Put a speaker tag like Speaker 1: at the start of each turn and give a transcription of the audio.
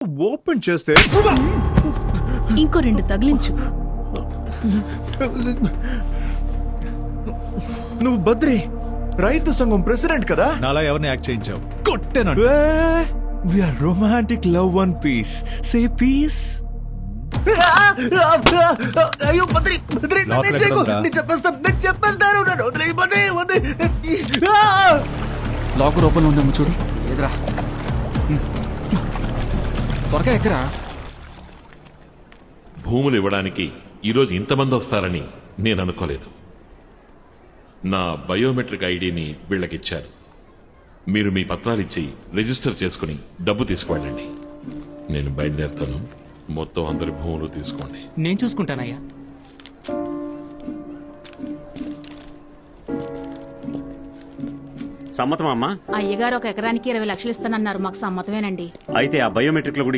Speaker 1: Open చేస్తే
Speaker 2: ఇంకో 2 తగిలించు.
Speaker 1: నువ్వు బద్రి రైతు సంఘం ప్రెసిడెంట్ కదా?
Speaker 3: నాలా ఎవరిని యాక్ట్ చేయించావు? కొట్టేనా?
Speaker 1: We are romantic love one piece. Say peace. అయ్యో బద్రి బద్రి
Speaker 3: లోపల ఎక్కడ ఉందా?
Speaker 1: నేను చెప్పేస్తాను నన్ను వదిలేయ్ బద్రి వద్దు.
Speaker 4: లాకర్ ఓపెన్ ఉందేమో చూడు. ఎదురా త్వరగా ఎక్కరా.
Speaker 5: భూములు ఇవ్వడానికి ఈరోజు ఇంతమంది వస్తారని నేను అనుకోలేదు. నా బయోమెట్రిక్ ఐడిని వీళ్ళకిచ్చారు. మీరు మీ పత్రాలిచ్చి రిజిస్టర్ చేసుకుని డబ్బు తీసుకువెళ్ళండి. నేను బయలుదేరుతాను. మొత్తం అందరి భూములు తీసుకోండి.
Speaker 4: నేను చూసుకుంటానయ్యా.
Speaker 6: సమ్మతమా అమ్మా?
Speaker 2: అయ్యగారు 1 ఎకరానికి 20 లక్షలు ఇస్తానన్నారు. మాకు సమ్మతమేనండి.
Speaker 6: అయితే ఆ బయోమెట్రిక్ లో కూడా